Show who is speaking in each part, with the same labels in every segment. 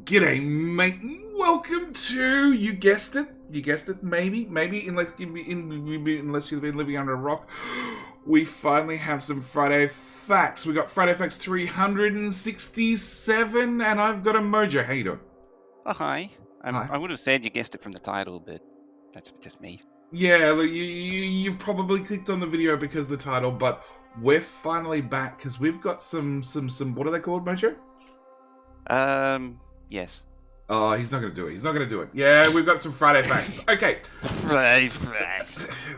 Speaker 1: G'day, mate. Welcome to, you guessed it, maybe, unless you've been living under a rock, we finally have some Friday Facts. We got Friday Facts 367, and I've got a Mojo. How you doing?
Speaker 2: Oh, hi.
Speaker 1: Hi.
Speaker 2: I would have said you guessed it from the title, but that's just me.
Speaker 1: Yeah, look, you've probably clicked on the video because of the title, but we're finally back because we've got some, what are they called, Mojo?
Speaker 2: Yes.
Speaker 1: Oh, he's not going to do it. Yeah, we've got some Friday Facts. Okay.
Speaker 2: Right.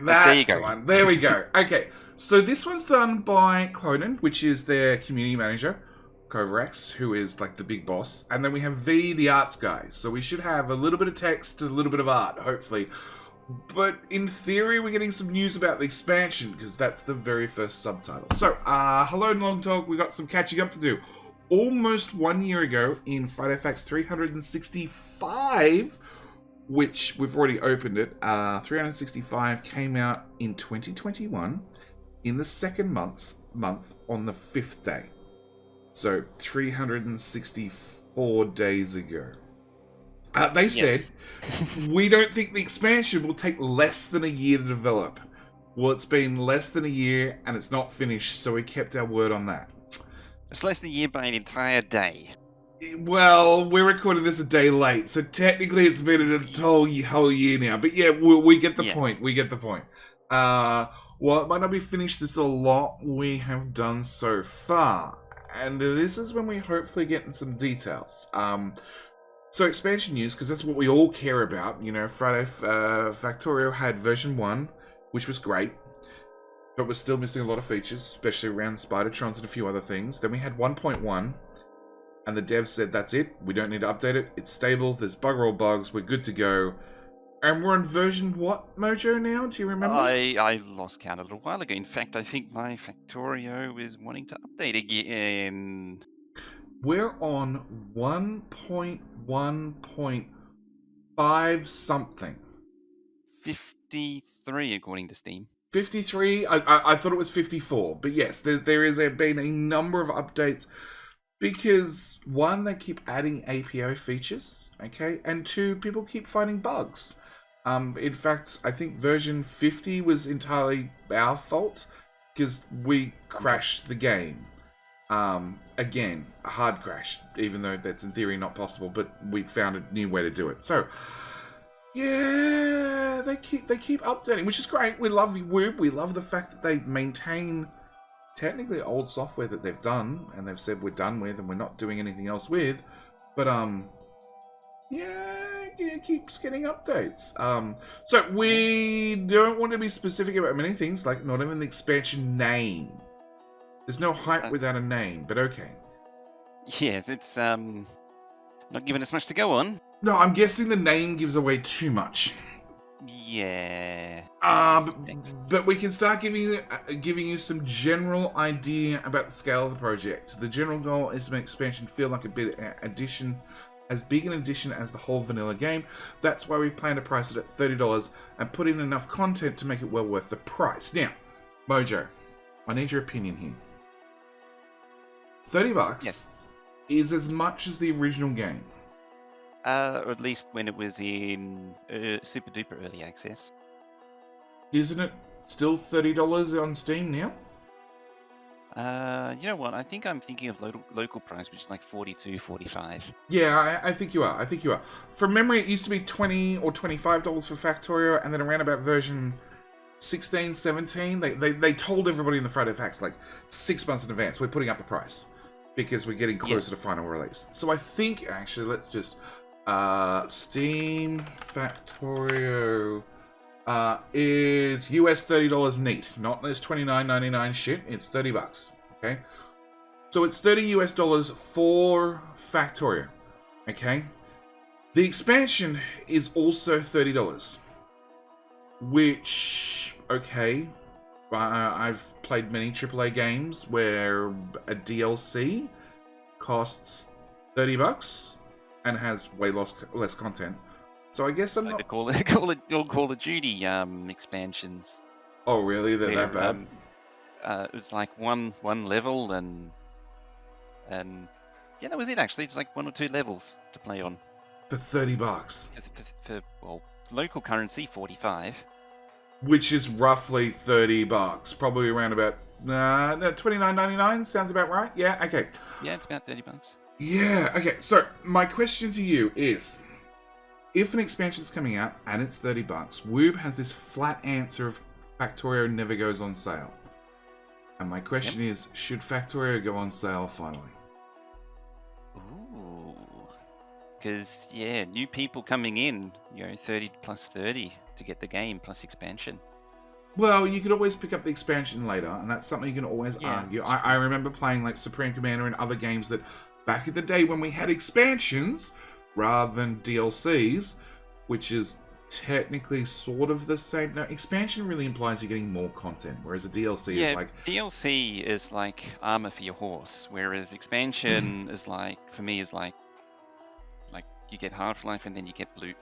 Speaker 1: That's
Speaker 2: there you go.
Speaker 1: the one. There we go. Okay. So this one's done by Clonan, which is their community manager. Kovarex, who is like the big boss. And then we have V, the arts guy. So we should have a little bit of text, a little bit of art, hopefully. But in theory, we're getting some news about the expansion, because that's the very first subtitle. So, hello, Long Talk. We got some catching up to do. Almost 1 year ago, in Friday Facts 365, which we've already opened it, 365 came out in 2021, in the second month on the 5th day. So, 364 days ago. They said, we don't think the expansion will take less than a year to develop. Well, it's been less than a year, and it's not finished, so we kept our word on that.
Speaker 2: It's less than a year by an entire day.
Speaker 1: Well, we're recording this a day late, so technically it's been a whole year now. But yeah, we get the point. We get the point. Well, it might not be finished. There's a lot we have done so far. And this is when we hopefully get in some details. So expansion news, because that's what we all care about. You know, Friday Factorio had version 1, which was great. But we're still missing a lot of features, especially around Spidertrons and a few other things. Then we had 1.1, and the devs said, that's it. We don't need to update it. It's stable. There's bugger all bugs. We're good to go. And we're on version what, Mojo, now? Do you remember?
Speaker 2: I lost count a little while ago. In fact, I think my Factorio is wanting to update again.
Speaker 1: We're on 1.1.5 something.
Speaker 2: 53, according to Steam.
Speaker 1: 53? I thought it was 54. But yes, there has been a number of updates because, one, they keep adding APO features, okay? And two, people keep finding bugs. In fact, I think version 50 was entirely our fault because we crashed the game. Again, a hard crash, even though that's in theory not possible, but we found a new way to do it. So, yeah, they keep updating, which is great. We love Woob. We love the fact that they maintain technically old software that they've done, and they've said we're done with, and we're not doing anything else with. But yeah, it keeps getting updates. So we don't want to be specific about many things, like not even the expansion name. There's no hype without a name, but okay.
Speaker 2: Yeah, it's not giving us much to go on.
Speaker 1: No, I'm guessing the name gives away too much.
Speaker 2: Yeah.
Speaker 1: But we can start giving you some general idea about the scale of the project. The general goal is to make expansion feel like a big addition, as big an addition as the whole vanilla game. That's why we plan to price it at $30 and put in enough content to make it well worth the price. Now, Mojo, I need your opinion here. $30 is as much as the original game.
Speaker 2: Or at least when it was in super duper early access.
Speaker 1: Isn't it still $30 on Steam now?
Speaker 2: You know what? I think I'm thinking of local price, which is like $42, $45.
Speaker 1: Yeah, I think you are. From memory, it used to be $20 or $25 for Factorio, and then around about version 16, 17, they told everybody in the Friday Facts like 6 months in advance, we're putting up the price because we're getting closer to final release. So I think, actually, let's just Steam Factorio is US $30 neat, not this $29.99 shit. It's $30, okay? So it's $30 US for Factorio, okay? The expansion is also $30, which, okay, I've played many AAA games where a DLC costs $30 and has way less content. So I guess I'm not...
Speaker 2: to call it Call of Duty expansions.
Speaker 1: Oh, really? They're that bad?
Speaker 2: It was like one level and Yeah, that was it actually. It's like 1 or 2 levels to play on.
Speaker 1: For $30.
Speaker 2: For well, local currency, 45.
Speaker 1: Which is roughly $30. Probably around about no, $29.99 sounds about right. Yeah, okay.
Speaker 2: Yeah, it's about $30.
Speaker 1: Yeah, okay. So my question to you is, if an expansion is coming out and it's $30, Woob has this flat answer of Factorio never goes on sale. And my question is, should Factorio go on sale finally?
Speaker 2: Ooh. Because, yeah, new people coming in, 30 plus 30 to get the game plus expansion.
Speaker 1: Well, you could always pick up the expansion later, and that's something you can always argue. I remember playing like Supreme Commander and other games that back in the day when we had expansions rather than DLCs, which is technically sort of the same. No, expansion really implies you're getting more content, whereas a DLC is like...
Speaker 2: DLC is like armor for your horse, whereas expansion is like, for me, is like you get Half-Life and then you get Blue...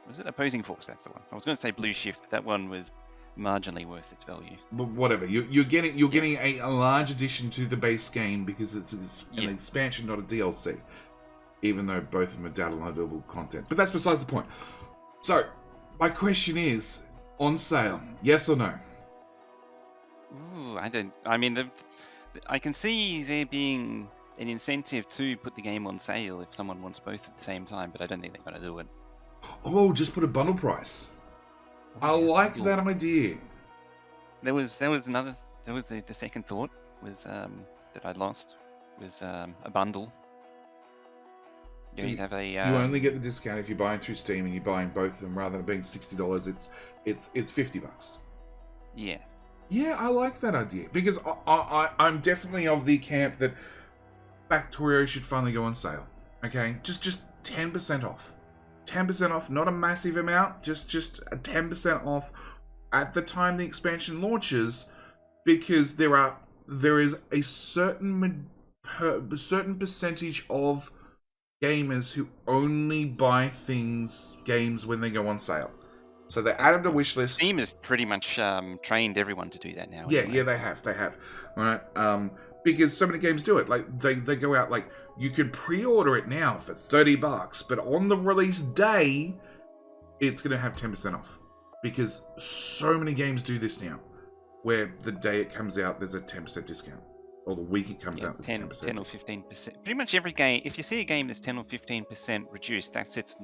Speaker 2: was it Opposing Force? That's the one. I was going to say Blue Shift, but that one was marginally worth its value.
Speaker 1: But whatever, you're getting a large addition to the base game because it's an expansion, not a DLC. Even though both of them are downloadable content. But that's besides the point. So, my question is, on sale, yes or no?
Speaker 2: Ooh, I mean, I can see there being an incentive to put the game on sale if someone wants both at the same time, but I don't think they're going to do it.
Speaker 1: Oh, just put a bundle price. I like that idea.
Speaker 2: There was another. There was the second thought was that I lost was a bundle. You'd have a.
Speaker 1: You only get the discount if you're buying through Steam and you're buying both of them rather than it being $60. It's $50.
Speaker 2: Yeah.
Speaker 1: Yeah, I like that idea because I'm definitely of the camp that Factorio should finally go on sale. Okay, just 10% off. 10% off, not a massive amount, just a 10% off at the time the expansion launches, because there is a certain percentage of gamers who only buy games when they go on sale. So they add them to wish list.
Speaker 2: Steam has pretty much trained everyone to do that now.
Speaker 1: Yeah,
Speaker 2: anyway.
Speaker 1: yeah, they have. Right? Because so many games do it. Like they go out, like you can pre-order it now for $30, but on the release day, it's going to have 10% off. Because so many games do this now, where the day it comes out, there's a 10% discount. Or the week it comes out, there's 10%.
Speaker 2: 10 or 15%. Pretty much every game, if you see a game that's 10 or 15% reduced, that's its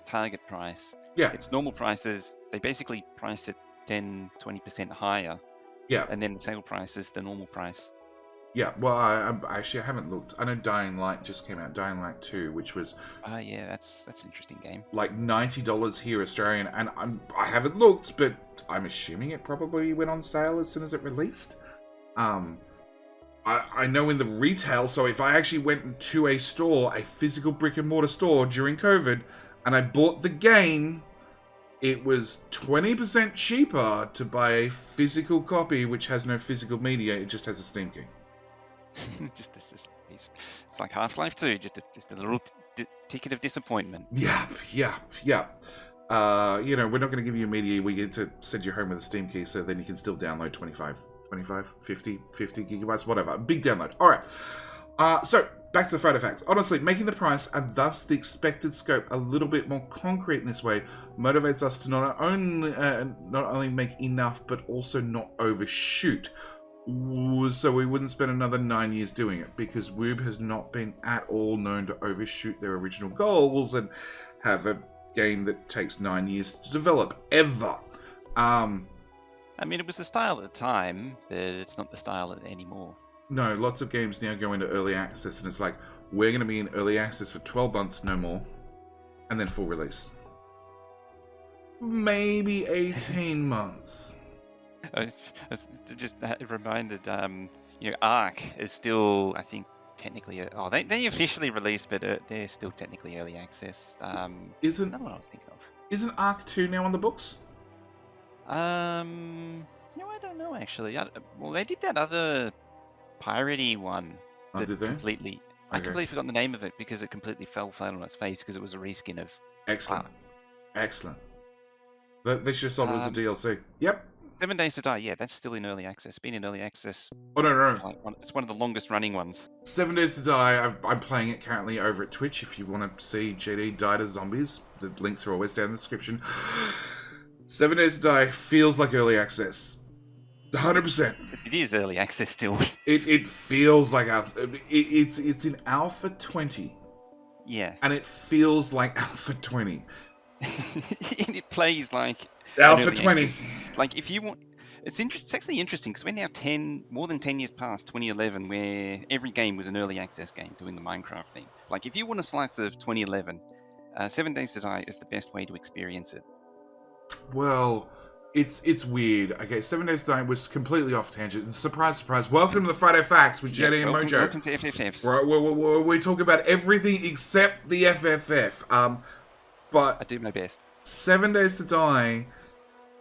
Speaker 2: target price.
Speaker 1: Yeah.
Speaker 2: Its normal prices, they basically price it 10, 20% higher.
Speaker 1: Yeah.
Speaker 2: And then the sale price is the normal price.
Speaker 1: Yeah, well, I haven't looked. I know Dying Light just came out, Dying Light 2, which was...
Speaker 2: yeah, that's an interesting game.
Speaker 1: Like $90 here Australian, and I haven't looked, but I'm assuming it probably went on sale as soon as it released. I know in the retail, so if I actually went to a store, a physical brick-and-mortar store during COVID, and I bought the game, it was 20% cheaper to buy a physical copy which has no physical media, it just has a Steam key.
Speaker 2: It's like Half-Life 2, just a little ticket of disappointment.
Speaker 1: Yeah. We're not going to give you a media. We get to send you home with a Steam key, so then you can still download 25, 50 gigabytes, whatever. Big download. All right. So back to the Friday Facts. Honestly, making the price and thus the expected scope a little bit more concrete in this way motivates us to not only make enough, but also not overshoot. So we wouldn't spend another 9 years doing it, because Woob has not been at all known to overshoot their original goals and have a game that takes 9 years to develop, ever.
Speaker 2: I mean, it was the style at the time, but it's not the style anymore.
Speaker 1: No, lots of games now go into early access, and it's like, we're going to be in early access for 12 months, no more, and then full release. Maybe 18 months.
Speaker 2: It's just reminded, Ark is still, I think, technically... they officially released, but they're still technically early access.
Speaker 1: Isn't
Speaker 2: another one I was thinking of.
Speaker 1: Isn't Ark 2 now on the books?
Speaker 2: I don't know, actually. Well, they did that other piratey one.
Speaker 1: Did they?
Speaker 2: Completely... I completely forgot the name of it, because it completely fell flat on its face, because it was a reskin of...
Speaker 1: Excellent. They should have sold it as a DLC. Yep.
Speaker 2: 7 Days to Die, yeah, that's still in early access. Been in early access
Speaker 1: Oh, no.
Speaker 2: for it's one of the longest running ones.
Speaker 1: 7 Days to Die, I'm playing it currently over at Twitch. If you want to see JD die to zombies, the links are always down in the description. 7 Days to Die feels like early access. 100%.
Speaker 2: It is early access still.
Speaker 1: It feels like it's in Alpha 20.
Speaker 2: Yeah.
Speaker 1: And it feels like Alpha 20.
Speaker 2: And it plays like
Speaker 1: Alpha 20.
Speaker 2: Like if you want, it's actually interesting because we're now more than 10 years past 2011, where every game was an early access game doing the Minecraft thing. Like if you want a slice of 2011, 7 Days to Die is the best way to experience it.
Speaker 1: Well, it's weird. Okay, 7 Days to Die was completely off tangent. Surprise, surprise. Welcome to the Friday Facts with Jenny and Mojo.
Speaker 2: Welcome to FFFs.
Speaker 1: We talk about everything except the FFF. But
Speaker 2: I do my best.
Speaker 1: 7 Days to Die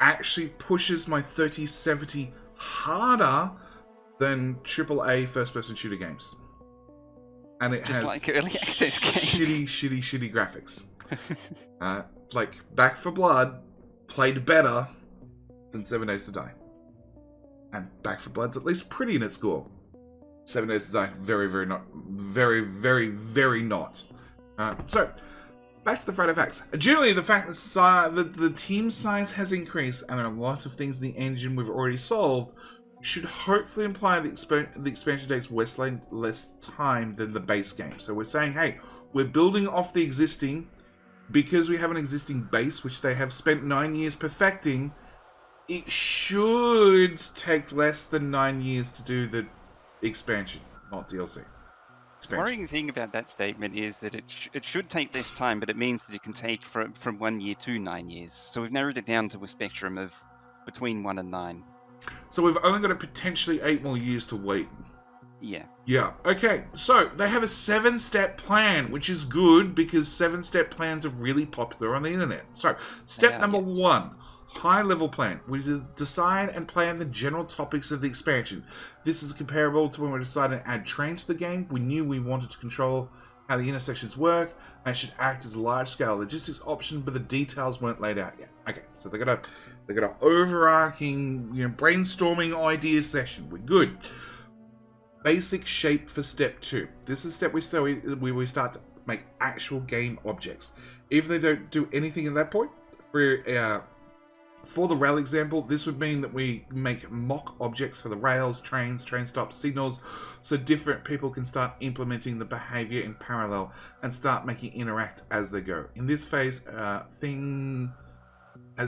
Speaker 1: actually pushes my 3070 harder than AAA first-person shooter games. And it
Speaker 2: Just
Speaker 1: has
Speaker 2: like early access games.
Speaker 1: shitty graphics. Like Back 4 Blood played better than 7 Days to Die. And Back 4 Blood's at least pretty in its score. 7 Days to Die, very not. Very not. So, back to the Friday Facts. Generally, the fact that the team size has increased and there are a lot of things in the engine we've already solved should hopefully imply the expansion takes less time than the base game. So we're saying, hey, we're building off the existing because we have an existing base, which they have spent 9 years perfecting. It should take less than 9 years to do the expansion, not DLC.
Speaker 2: The worrying thing about that statement is that it should take less time, but it means that it can take from 1 year to 9 years. So we've narrowed it down to a spectrum of between 1 and 9.
Speaker 1: So we've only got potentially 8 more years to wait.
Speaker 2: Yeah.
Speaker 1: Yeah. Okay. So they have a 7-step plan, which is good because 7-step plans are really popular on the internet. So step number 1. High-level plan. We decide and plan the general topics of the expansion. This is comparable to when we decided to add trains to the game. We knew we wanted to control how the intersections work and should act as a large-scale logistics option, but the details weren't laid out yet. Okay, so they got a overarching, brainstorming idea session. We're good. Basic shape for step 2. This is step we start to make actual game objects. If they don't do anything at that point, for the rail example, this would mean that we make mock objects for the rails, trains, train stops, signals, so different people can start implementing the behavior in parallel and start making interact as they go. In this phase, as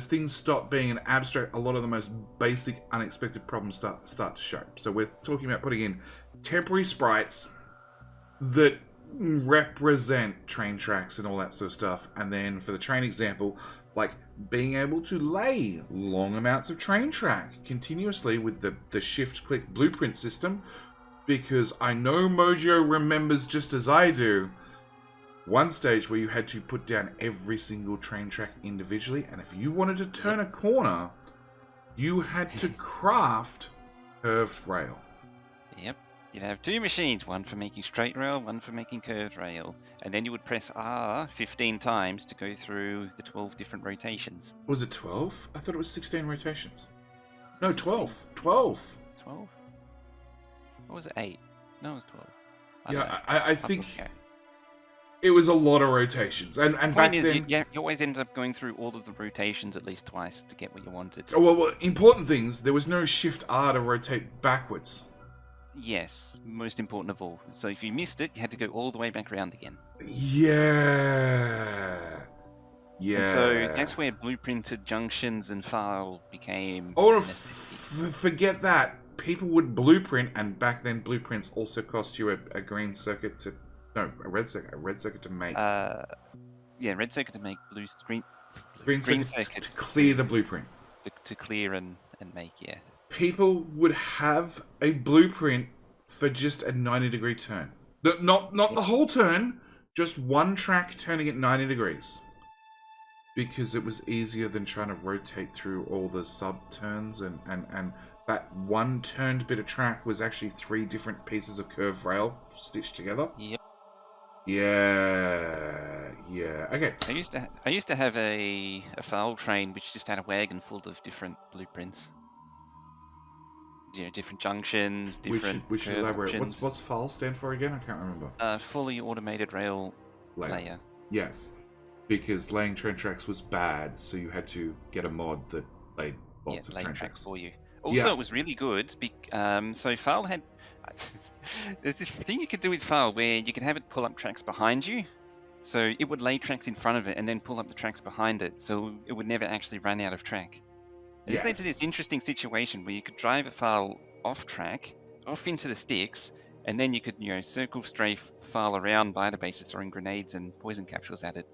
Speaker 1: things stop being an abstract, a lot of the most basic, unexpected problems start to show. So we're talking about putting in temporary sprites that represent train tracks and all that sort of stuff. And then for the train example, like being able to lay long amounts of train track continuously with the shift-click blueprint system, because I know Mojo remembers just as I do one stage where you had to put down every single train track individually, and if you wanted to turn a corner, you had to craft curved rail.
Speaker 2: Yep. You'd have 2 machines, one for making straight rail, one for making curved rail, and then you would press R 15 times to go through the 12 different rotations.
Speaker 1: Was it 12? I thought it was 16 rotations. No,
Speaker 2: 16?
Speaker 1: 12. 12.
Speaker 2: 12? Or was it 8? No, it was 12.
Speaker 1: I think it was a lot of rotations. And back then,
Speaker 2: you always end up going through all of the rotations at least twice to get what you wanted.
Speaker 1: Well, important things, there was no Shift R to rotate backwards.
Speaker 2: Yes, most important of all. So if you missed it, you had to go all the way back around again.
Speaker 1: Yeah.
Speaker 2: And so that's where blueprinted junctions and file became...
Speaker 1: Or forget that. People would blueprint, and back then blueprints also cost you a green circuit to... No, a red circuit to make.
Speaker 2: Yeah, red circuit to make,
Speaker 1: green circuit to clear the blueprint.
Speaker 2: To clear and make, yeah.
Speaker 1: People would have a blueprint for just a 90-degree turn. Not the whole turn, just one track turning at 90 degrees. Because it was easier than trying to rotate through all the sub-turns, and that one turned bit of track was actually 3 different pieces of curved rail stitched together.
Speaker 2: Yep.
Speaker 1: Yeah. Okay.
Speaker 2: I used to have a file train which just had a wagon full of different blueprints. different junctions, different
Speaker 1: We should
Speaker 2: curve
Speaker 1: elaborate.
Speaker 2: options.
Speaker 1: What's FAL stand for again? I can't remember.
Speaker 2: Fully automated rail layer.
Speaker 1: Yes, because laying train tracks was bad, so you had to get a mod that laid lots of
Speaker 2: Laying
Speaker 1: train
Speaker 2: tracks
Speaker 1: tracks.
Speaker 2: for you. Also, it was really good. So FAL had there's this thing you could do with FAL where you could have it pull up tracks behind you. So it would lay tracks in front of it and then pull up the tracks behind it, so it would never actually run out of track. This led to this interesting situation where you could drive a FAL off track, off into the sticks, and then you could, circle strafe FAL around by the base, throwing grenades and poison capsules at it.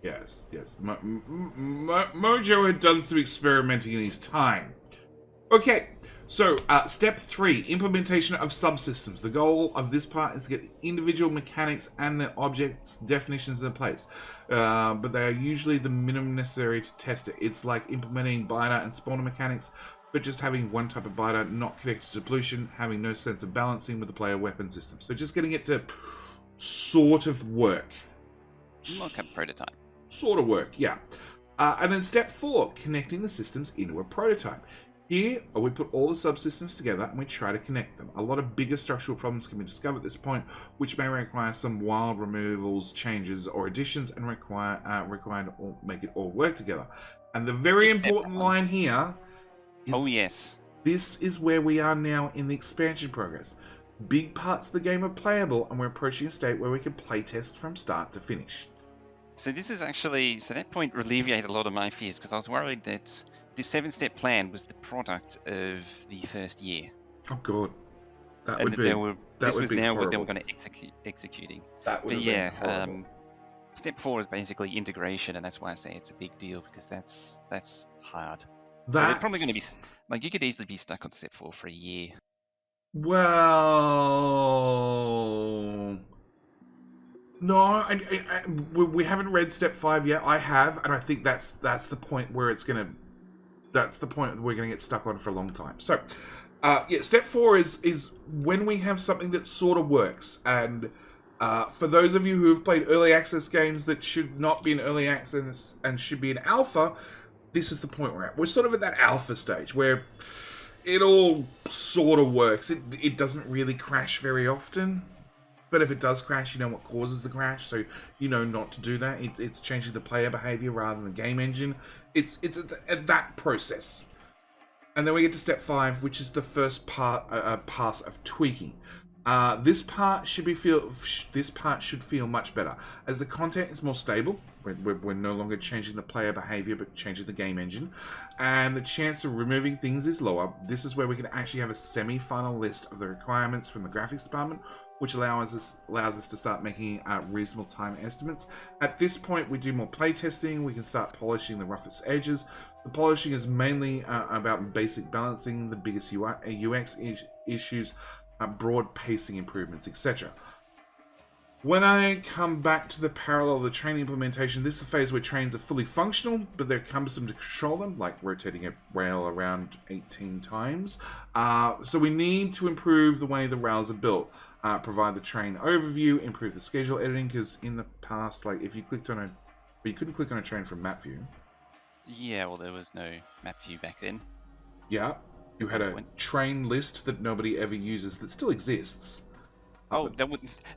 Speaker 1: Yes. Mojo had done some experimenting in his time. Okay, so step 3, implementation of subsystems. The goal of this part is to get individual mechanics and the objects' definitions in place, but they are usually the minimum necessary to test it. It's like implementing biter and spawner mechanics, but just having one type of biter, not connected to pollution, having no sense of balancing with the player weapon system. So just getting it to sort of work.
Speaker 2: Mock-up prototype.
Speaker 1: Sort of work, yeah. And then step 4, connecting the systems into a prototype. Here, we put all the subsystems together and we try to connect them. A lot of bigger structural problems can be discovered at this point, which may require some wild removals, changes, or additions, and require to make it all work together. And the very important line here is, this is where we are now in the expansion progress. Big parts of the game are playable, and we're approaching a state where we can playtest from start to finish.
Speaker 2: So this is actually, that point alleviated a lot of my fears, because I was worried that this 7-step plan was the product of the first year.
Speaker 1: Oh god, that would be
Speaker 2: horrible.
Speaker 1: What
Speaker 2: they were going to executing.
Speaker 1: That would have been horrible.
Speaker 2: Step 4 is basically integration, and that's why I say it's a big deal, because that's hard. So they're probably going to be you could easily be stuck on step 4 for a year.
Speaker 1: Well, no, we haven't read step 5 yet. I have, and I think that's the point where it's gonna. That's the point that we're going to get stuck on for a long time. So, step 4 is when we have something that sort of works. And for those of you who have played early access games that should not be in early access and should be in alpha, this is the point we're at. We're sort of at that alpha stage where it all sort of works. It doesn't really crash very often. But if it does crash, you know what causes the crash, so you know not to do that. It's changing the player behavior rather than the game engine. It's at that process. And then we get to step 5, which is the first pass of tweaking. This part should feel much better, as the content is more stable. We're no longer changing the player behavior, but changing the game engine, and the chance of removing things is lower. This is where we can actually have a semi-final list of the requirements from the graphics department, which allows us to start making reasonable time estimates. At this point, we do more playtesting. We can start polishing the roughest edges. The polishing is mainly about basic balancing, the biggest UX issues, broad pacing improvements, etc. When I come back to the parallel of the train implementation, this is the phase where trains are fully functional, but they're cumbersome to control them, like rotating a rail around 18 times. So we need to improve the way the rails are built, provide the train overview, improve the schedule editing, because in the past, if you clicked on you couldn't click on a train from map view.
Speaker 2: Yeah, well, there was no map view back then.
Speaker 1: Yeah, you had a train list that nobody ever uses that still exists.
Speaker 2: Oh,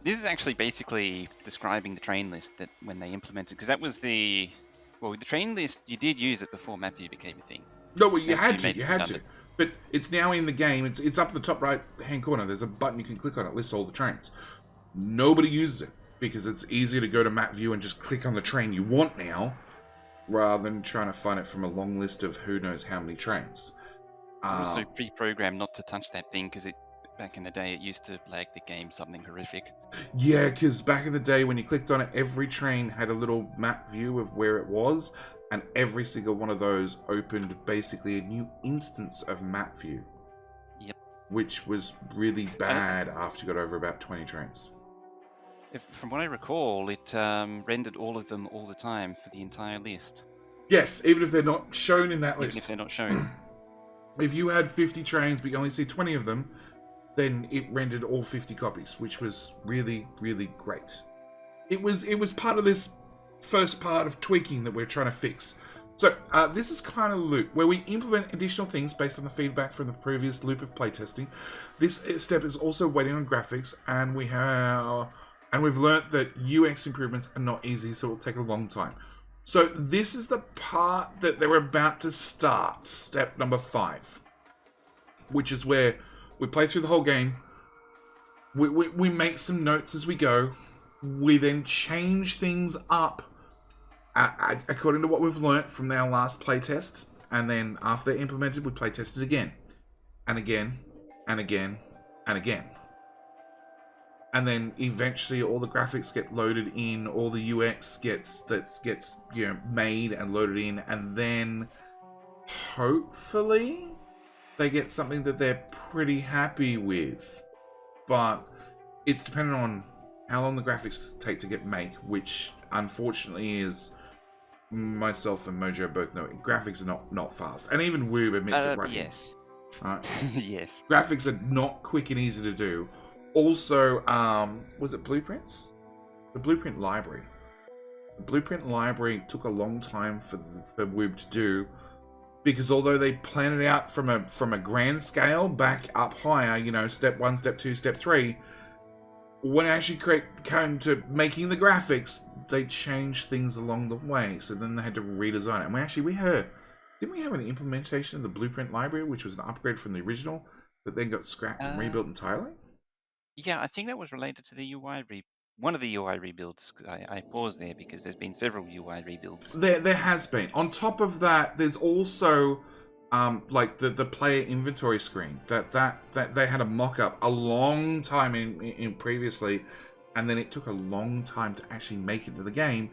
Speaker 2: this is actually basically describing the train list that when they implemented, because that was the train list, you did use it before map view became a thing.
Speaker 1: No, well, you had to. But it's now in the game. It's up in the top right hand corner. There's a button you can click on. It lists all the trains. Nobody uses it because it's easier to go to map view and just click on the train you want now, rather than trying to find it from a long list of who knows how many trains.
Speaker 2: Also pre-programmed not to touch that thing because back in the day it used to lag the game something horrific.
Speaker 1: Yeah, because back in the day when you clicked on it, every train had a little map view of where it was, and every single one of those opened basically a new instance of map view.
Speaker 2: Yep.
Speaker 1: Which was really bad after you got over about 20 trains.
Speaker 2: From what I recall, it rendered all of them all the time for the entire list.
Speaker 1: Yes, even if they're not shown in that list.
Speaker 2: Even if they're not shown.
Speaker 1: If you had 50 trains but you only see 20 of them, then it rendered all 50 copies, which was really, really great. It was part of this first part of tweaking that we're trying to fix. So, this is kind of a loop where we implement additional things based on the feedback from the previous loop of playtesting. This step is also waiting on graphics, and we've learnt that UX improvements are not easy, so it will take a long time. So, this is the part that they're about to start, step number 5, which is where we play through the whole game. We make some notes as we go. We then change things up according to what we've learnt from our last playtest, and then after they're implemented, we playtest it again, and again, and again, and again. And then eventually all the graphics get loaded in, all the UX gets made and loaded in, and then hopefully they get something that they're pretty happy with. But it's dependent on how long the graphics take to get made, which unfortunately is, myself and Mojo both know graphics are not fast, and even Woob admits it, right?
Speaker 2: Yes.
Speaker 1: Right.
Speaker 2: Yes.
Speaker 1: Graphics are not quick and easy to do. Also, was it blueprints? The blueprint library. The blueprint library took a long time for Woob to do, because although they planned it out from a grand scale back up higher, step 1, step 2, step 3, when it actually came to making the graphics, they changed things along the way. So then they had to redesign it. And didn't we have an implementation of the blueprint library, which was an upgrade from the original, that then got scrapped and rebuilt entirely?
Speaker 2: Yeah, I think that was related to the one of the UI rebuilds. I paused there because there's been several UI rebuilds.
Speaker 1: There has been. On top of that, there's also like the player inventory screen that they had a mock-up a long time in previously, and then it took a long time to actually make it to the game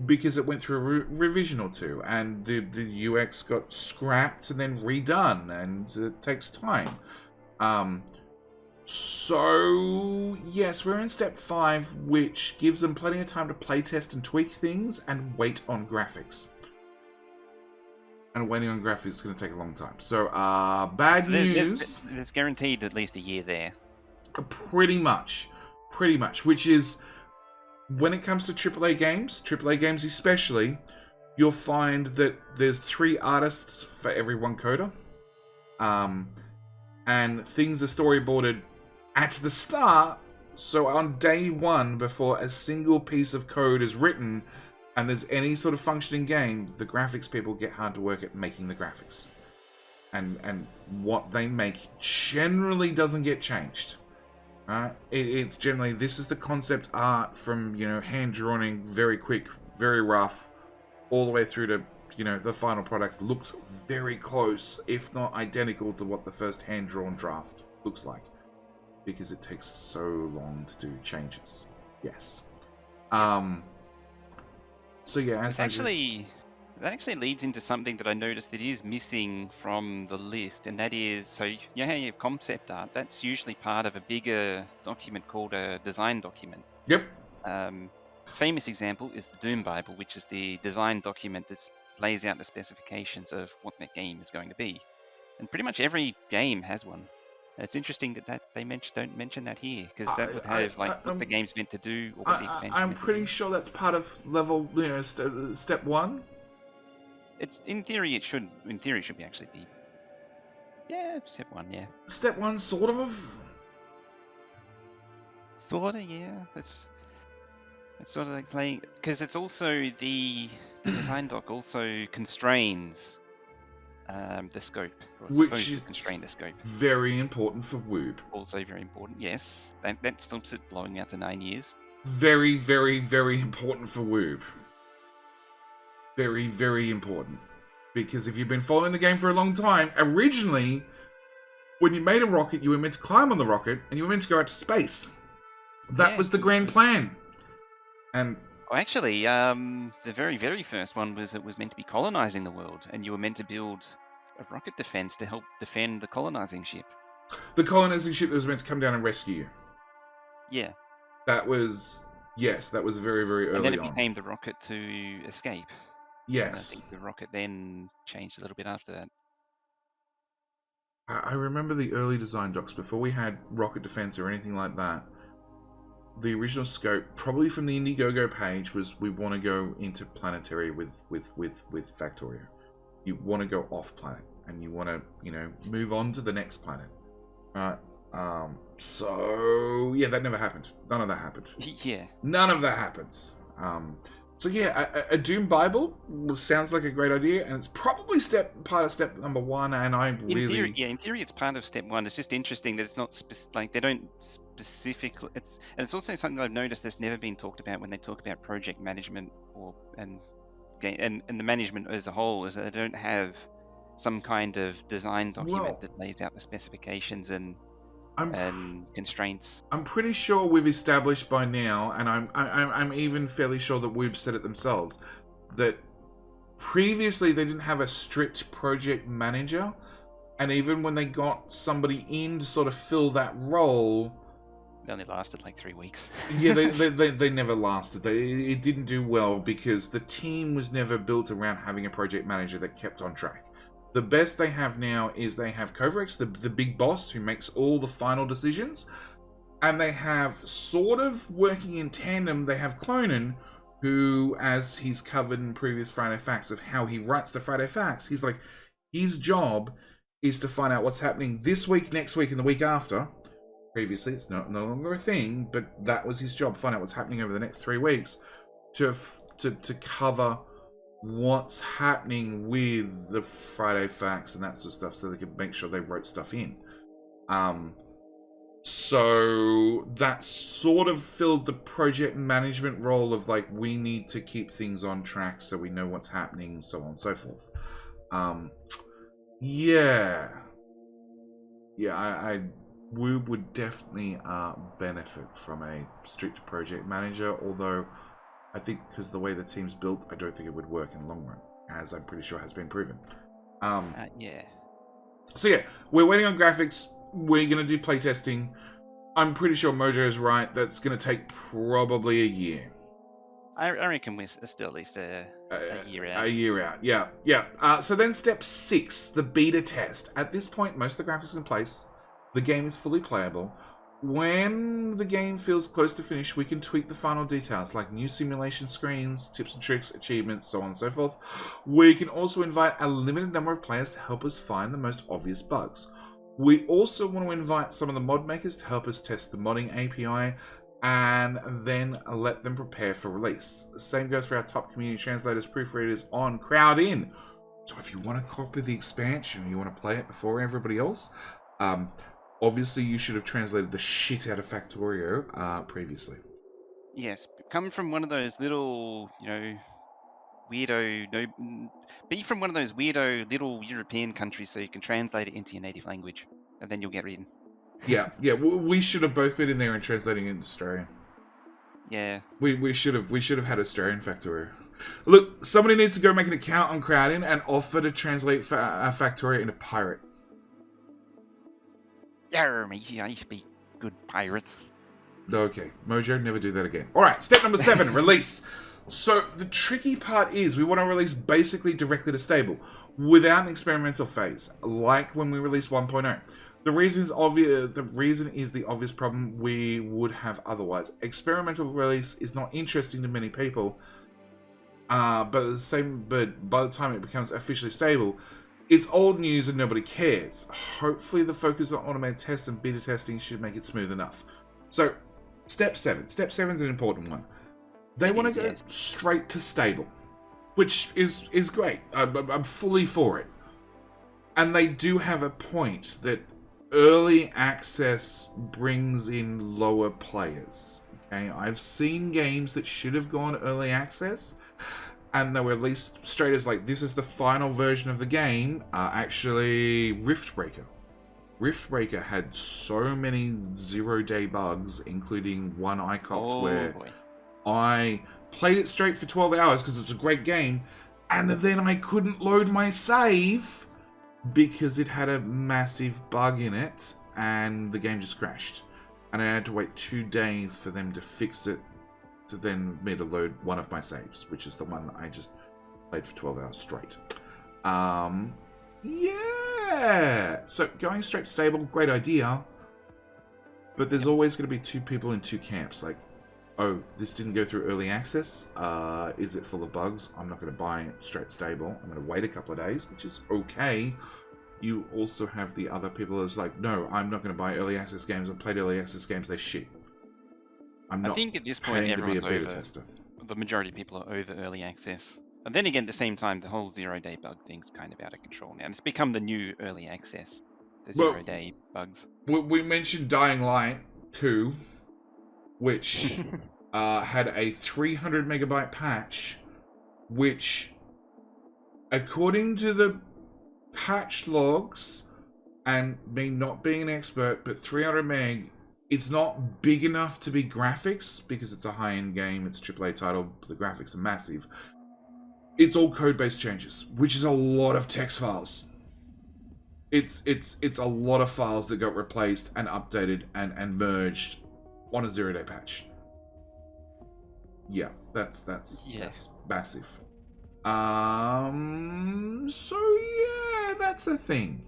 Speaker 1: because it went through a revision or two, and the UX got scrapped and then redone, and it takes time. So yes, we're in step 5, which gives them plenty of time to playtest and tweak things and wait on graphics. And waiting on graphics is going to take a long time. So, bad news.
Speaker 2: There's guaranteed at least a year there.
Speaker 1: Pretty much. Which is, when it comes to AAA games especially, you'll find that there's 3 artists for every 1 coder. And things are storyboarded at the start, so on day 1, before a single piece of code is written, and there's any sort of functioning game, the graphics people get hard to work at making the graphics. And what they make generally doesn't get changed. It's generally, this is the concept art from, hand drawing, very quick, very rough, all the way through to, the final product looks very close, if not identical to what the first hand-drawn draft looks like. Because it takes so long to do changes. Yes. So yeah,
Speaker 2: that actually leads into something that I noticed that is missing from the list, and that is, so you have concept art. That's usually part of a bigger document called a design document.
Speaker 1: Yep.
Speaker 2: Famous example is the Doom Bible, which is the design document that lays out the specifications of what that game is going to be. And pretty much every game has one. And it's interesting that they don't mention that here, because that would have what the game's meant to do, or what the expansion.
Speaker 1: I'm pretty sure that's part of level, step 1.
Speaker 2: It's in theory it should be actually be. Yeah, step 1. Yeah.
Speaker 1: Step 1, sort of.
Speaker 2: Sorta, yeah. That's sort of like playing, because it's also the design doc also constrains the scope, or it's supposed to constrain the scope.
Speaker 1: Very important for Woob.
Speaker 2: Also very important, yes. That stops it blowing out to 9 years.
Speaker 1: Very, very, very important for Woob. Very, very important. Because if you've been following the game for a long time, originally, when you made a rocket, you were meant to climb on the rocket, and you were meant to go out to space. That was the grand plan. And
Speaker 2: actually, the very, very first one was meant to be colonizing the world, and you were meant to build a rocket defense to help defend the colonizing ship.
Speaker 1: The colonizing ship that was meant to come down and rescue you.
Speaker 2: Yeah.
Speaker 1: That was very, very early on.
Speaker 2: And then it became the rocket to escape.
Speaker 1: Yes.
Speaker 2: And I think the rocket then changed a little bit after that.
Speaker 1: I remember the early design docs before we had rocket defense or anything like that. the original scope, probably from the Indiegogo page, was we want to go into planetary with Factorio. You want to go off planet, and you want to, move on to the next planet. Right? So yeah, that never happened. None of that happened.
Speaker 2: Yeah.
Speaker 1: None of that happens. So yeah, a Doom Bible sounds like a great idea, and it's probably part of step number 1. And
Speaker 2: In theory, it's part of step 1. It's just interesting that it's not they don't specifically. It's also something I've noticed that's never been talked about when they talk about project management and the management as a whole, is that they don't have some kind of design document that lays out the specifications and constraints.
Speaker 1: I'm pretty sure we've established by now, and I'm even fairly sure that we've said it themselves, that previously they didn't have a strict project manager, and even when they got somebody in to sort of fill that role,
Speaker 2: they only lasted like 3 weeks.
Speaker 1: Yeah, they never lasted. It didn't do well because the team was never built around having a project manager that kept on track. The best they have now is they have Kovrex, the big boss who makes all the final decisions. And they have, sort of working in tandem, they have Clonan, who, as he's covered in previous Friday Facts of how he writes the Friday Facts, he's like, his job is to find out what's happening this week, next week, and the week after. Previously, it's no longer a thing, but that was his job, find out what's happening over the next 3 weeks to cover what's happening with the Friday Facts and that sort of stuff, so they could make sure they wrote stuff in. So that sort of filled the project management role of like, we need to keep things on track so we know what's happening, so on and so forth. We would definitely benefit from a strict project manager, although I think because the way the team's built, I don't think it would work in the long run, as I'm pretty sure has been proven.
Speaker 2: Yeah.
Speaker 1: So yeah, we're waiting on graphics. We're going to do playtesting. I'm pretty sure Mojo is right. That's going to take probably a year.
Speaker 2: I reckon we're still at least a year out.
Speaker 1: A year out, yeah. So then step 6, the beta test. At this point, most of the graphics are in place. The game is fully playable. When the game feels close to finish, we can tweak the final details, like new simulation screens, tips and tricks, achievements, so on and so forth. We can also invite a limited number of players to help us find the most obvious bugs. We also want to invite some of the mod makers to help us test the modding API, and then let them prepare for release. The same goes for our top community translators, proofreaders on Crowd-In. So if you want to copy the expansion, you want to play it before everybody else, obviously, you should have translated the shit out of Factorio previously.
Speaker 2: Yes, come from one of those little, be from one of those weirdo little European countries so you can translate it into your native language, and then you'll get reading.
Speaker 1: Yeah, we should have both been in there and translating it into Australian.
Speaker 2: Yeah.
Speaker 1: We should have had Australian Factorio. Look, somebody needs to go make an account on Crowd-In and offer to translate Factorio into pirate.
Speaker 2: Yarr, matey, I speak good pirate.
Speaker 1: Okay, Mojo, never do that again. Alright, step number 7, release. So, the tricky part is we want to release basically directly to stable, without an experimental phase, like when we released 1.0. The reason is the obvious problem we would have otherwise. Experimental release is not interesting to many people, but by the time it becomes officially stable, it's old news and nobody cares. Hopefully the focus on automated tests and beta testing should make it smooth enough. So, step 7. Step 7 is an important one. They want to go straight to stable, which is great. I'm fully for it. And they do have a point that early access brings in lower players. Okay, I've seen games that should have gone early access, and they were released straight as like, this is the final version of the game. Actually, Riftbreaker. Riftbreaker had so many 0-day bugs, including one I copped where I played it straight for 12 hours because it's a great game, and then I couldn't load my save because it had a massive bug in it, and the game just crashed. And I had to wait 2 days for them to fix it, to then me to load one of my saves, which is the one that I just played for 12 hours straight. Yeah! So, going straight to stable, great idea. But there's always going to be two people in two camps. Like, oh, this didn't go through early access. Is it full of bugs? I'm not going to buy it straight stable. I'm going to wait a couple of days, which is okay. You also have the other people that's like, no, I'm not going to buy early access games. I've played early access games. They're shit. I
Speaker 2: think at this point, everyone's over. The majority of people are over early access. And then again, at the same time, the whole zero-day bug thing's kind of out of control now. It's become the new early access, the zero-day bugs.
Speaker 1: We mentioned Dying Light 2, which had a 300 megabyte patch, which, according to the patch logs, and me not being an expert, but 300 meg, it's not big enough to be graphics because it's a high-end game. It's a AAA title. The graphics are massive. It's all code-based changes, which is a lot of text files. It's a lot of files that got replaced and updated and merged on a zero-day patch. Yeah, that's massive. So yeah, that's a thing.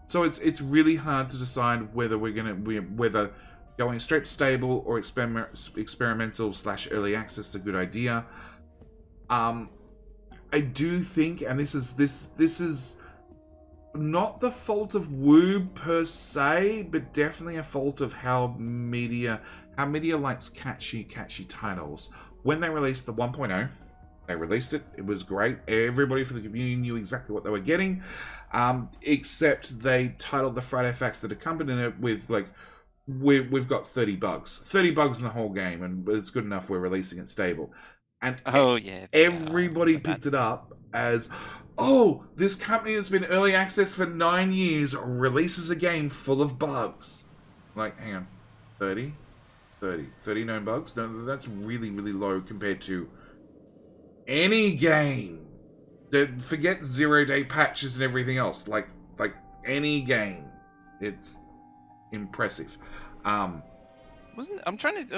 Speaker 1: So it's really hard to decide whether whether going straight to stable or experimental / early access is a good idea. I do think, and this is not the fault of Woob per se, but definitely a fault of how media likes catchy titles. When they released the 1.0, they released it. It was great. Everybody for the community knew exactly what they were getting, except they titled the Friday Facts that accompanied it with like, we've got 30 bugs in the whole game, and it's good enough. We're releasing it stable, and everybody picked it up as, oh, this company that's been early access for 9 years releases a game full of bugs. Like, hang on, 30 known bugs? No, that's really, really low compared to any game. Forget zero-day patches and everything else. Like any game, it's impressive.
Speaker 2: I've been trying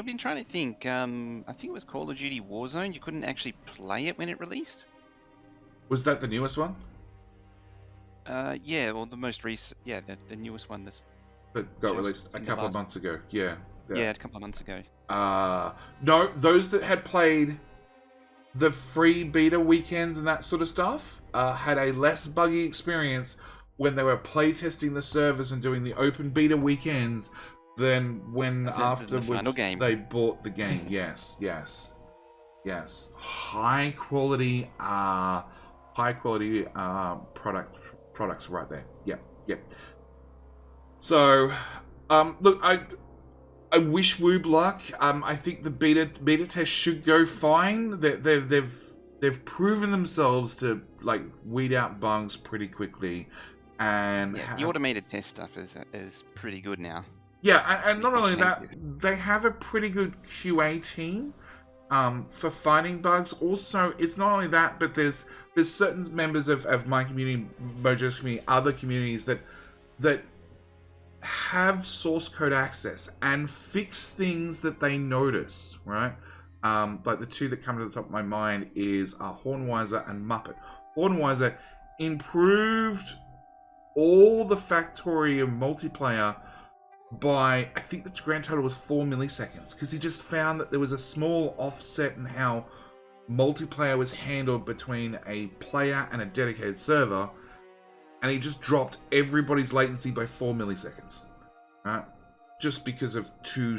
Speaker 2: to think. I think it was Call of Duty Warzone. You couldn't actually play it when it released.
Speaker 1: Was that the newest one?
Speaker 2: Yeah, well, the most recent. Yeah, the newest one
Speaker 1: that got released a couple of months ago. Yeah,
Speaker 2: a couple of months ago.
Speaker 1: No, those that had played the free beta weekends and that sort of stuff had a less buggy experience when they were playtesting the servers and doing the open beta weekends than when afterwards they bought the game. Yes. High quality products right there. Yep. So, look, I wish Woob luck. I think the beta test should go fine. They've proven themselves to like weed out bugs pretty quickly, and
Speaker 2: the automated test stuff is pretty good now.
Speaker 1: Yeah, and not only that, they have a pretty good QA team for finding bugs. Also, it's not only that, but there's certain members of my community, Mojo's community, other communities that have source code access and fix things that they notice, right? Like the two that come to the top of my mind is Hornweiser and Muppet. Hornweiser improved all the Factorio multiplayer by, I think the grand total was 4 milliseconds, because he just found that there was a small offset in how multiplayer was handled between a player and a dedicated server, and he just dropped everybody's latency by 4 milliseconds, right? Just because of two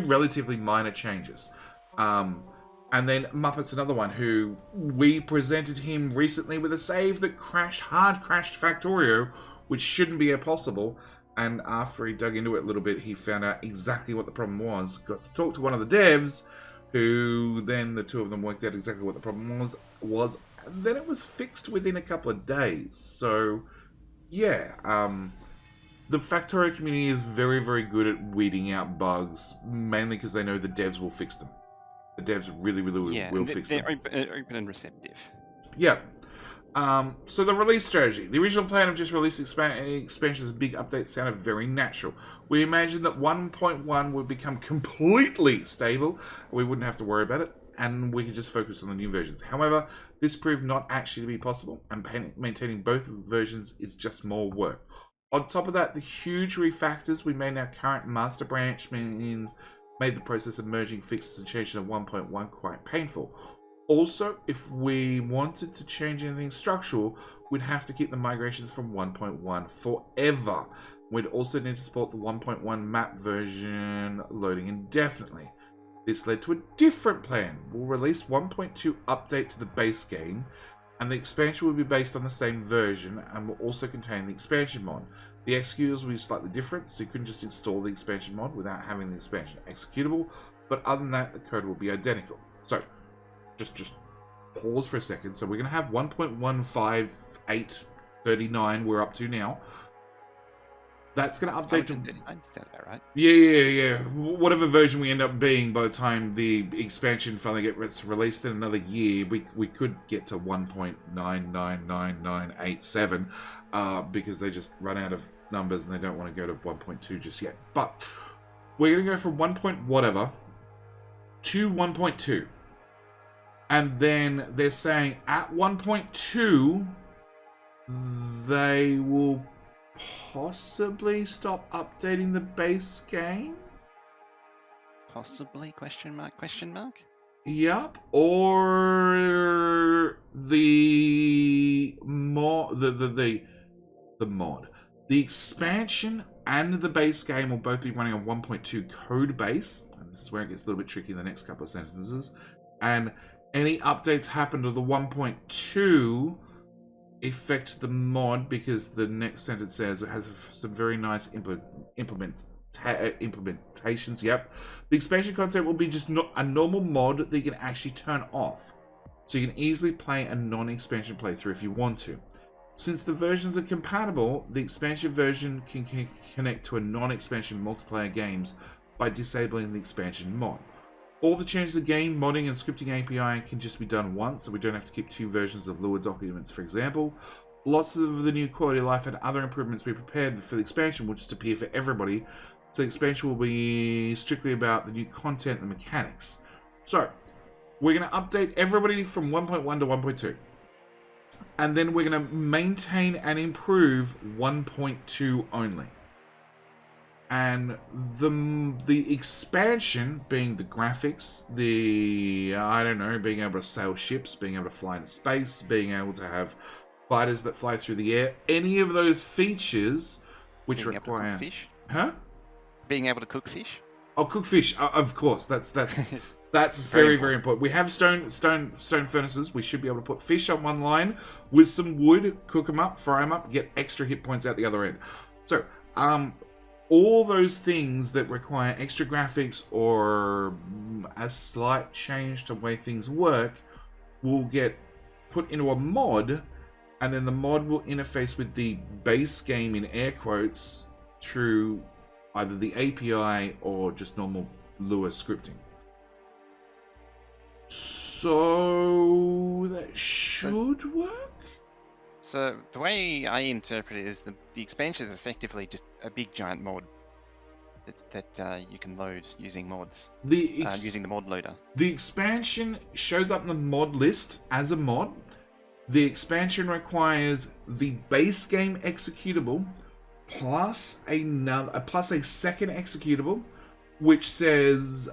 Speaker 1: relatively minor changes. And then Muppet's another one who we presented him recently with a save that hard crashed Factorio, which shouldn't be possible. And after he dug into it a little bit, he found out exactly what the problem was. Got to talk to one of the devs, who then the two of them worked out exactly what the problem was. And then it was fixed within a couple of days. So, yeah, the Factorio community is very, very good at weeding out bugs, mainly because they know the devs will fix them. The devs really, really will fix them.
Speaker 2: They're open and receptive.
Speaker 1: Yeah. So the release strategy. The original plan of just releasing expansions and big updates sounded very natural. We imagined that 1.1 would become completely stable. We wouldn't have to worry about it, and we could just focus on the new versions. However, this proved not actually to be possible, and maintaining both versions is just more work. On top of that, the huge refactors we made in our current master branch means made the process of merging fixes and changing to 1.1 quite painful. Also, if we wanted to change anything structural, we'd have to keep the migrations from 1.1 forever. We'd also need to support the 1.1 map version loading indefinitely. This led to a different plan. We'll release 1.2 update to the base game, and the expansion will be based on the same version and will also contain the expansion mod. The executables will be slightly different, so you couldn't just install the expansion mod without having the expansion executable, but other than that, the code will be identical. So, just pause for a second. So we're going to have 1.15839 we're up to now. That's going to update to
Speaker 2: 39, sounds about right.
Speaker 1: yeah. Whatever version we end up being by the time the expansion finally gets released in another year, we could get to 1.999987 because they just run out of numbers and they don't want to go to 1.2 just yet. But we're going to go from 1. Whatever to 1.2. And then they're saying at 1.2, they will possibly stop updating the base game?
Speaker 2: Possibly, question mark, question mark?
Speaker 1: Yup. Or the mod, the mod. The expansion and the base game will both be running on 1.2 code base. And this is where it gets a little bit tricky in the next couple of sentences. And any updates happen to the 1.2 affect the mod, because the next sentence says it has some very nice implementations. Yep. The expansion content will be just not a normal mod that you can actually turn off. So you can easily play a non-expansion playthrough if you want to. Since the versions are compatible, the expansion version can connect to a non-expansion multiplayer games by disabling the expansion mod. All the changes to game, modding, and scripting API can just be done once, so we don't have to keep two versions of Lua documents, for example. Lots of the new quality of life and other improvements be prepared for the expansion will just appear for everybody, so the expansion will be strictly about the new content and mechanics. So, we're going to update everybody from 1.1 to 1.2. And then we're going to maintain and improve 1.2 only. And the expansion being the graphics, the, I don't know, being able to sail ships, being able to fly into space, being able to have fighters that fly through the air, any of those features which
Speaker 2: Being
Speaker 1: require...
Speaker 2: able to cook fish?
Speaker 1: Huh?
Speaker 2: Being able to cook fish?
Speaker 1: Oh, cook fish, of course. That's very, very important. We have stone furnaces. We should be able to put fish on one line with some wood, cook them up, fry them up, get extra hit points out the other end. So, all those things that require extra graphics or a slight change to the way things work will get put into a mod, and then the mod will interface with the base game in air quotes through either the API or just normal Lua scripting. So that should work?
Speaker 2: So the way I interpret it is the expansion is effectively just a big giant mod that you can load using mods, using the mod loader.
Speaker 1: The expansion shows up in the mod list as a mod. The expansion requires the base game executable plus a second executable, which says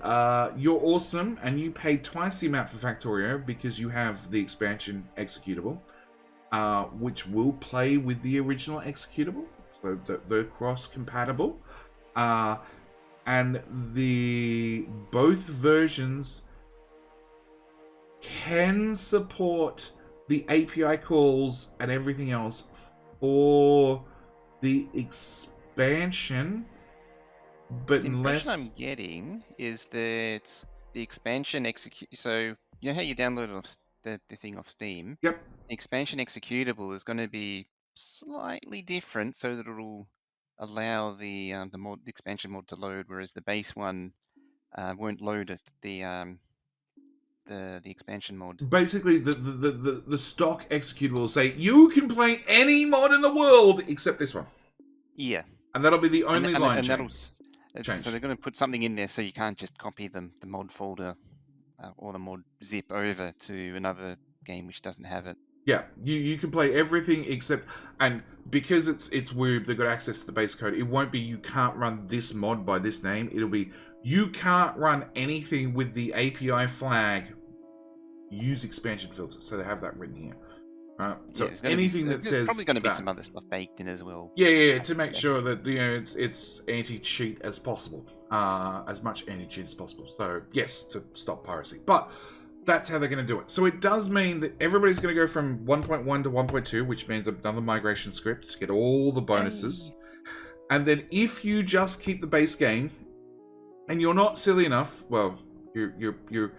Speaker 1: you're awesome and you paid twice the amount for Factorio because you have the expansion executable. Which will play with the original executable, so they're cross-compatible, and both versions can support the API calls and everything else for the expansion, but
Speaker 2: the impression I'm getting is that the expansion so you know how you download the thing off Steam?
Speaker 1: Yep.
Speaker 2: The expansion executable is going to be slightly different, so that it'll allow the expansion mod to load, whereas the base one won't load the expansion mod.
Speaker 1: Basically, the stock executable will say you can play any mod in the world except this one.
Speaker 2: Yeah,
Speaker 1: and that'll be the only line change.
Speaker 2: So they're going to put something in there so you can't just copy the mod folder or the mod zip over to another game which doesn't have it.
Speaker 1: Yeah, you can play everything except, and because it's weird, they've got access to the base code. It won't be you can't run this mod by this name. It'll be you can't run anything with the API flag. Use expansion filters. So they have that written here. Right. So
Speaker 2: Yeah,
Speaker 1: anything that
Speaker 2: there's
Speaker 1: says
Speaker 2: probably going to be
Speaker 1: that,
Speaker 2: some other stuff baked in as well.
Speaker 1: yeah, to make sure that it's anti-cheat as possible, as much anti-cheat as possible. So yes, to stop piracy, but that's how they're going to do it. So it does mean that everybody's going to go from 1.1 to 1.2, which means another migration script to get all the bonuses. And then if you just keep the base game, and you're not silly enough, well, you've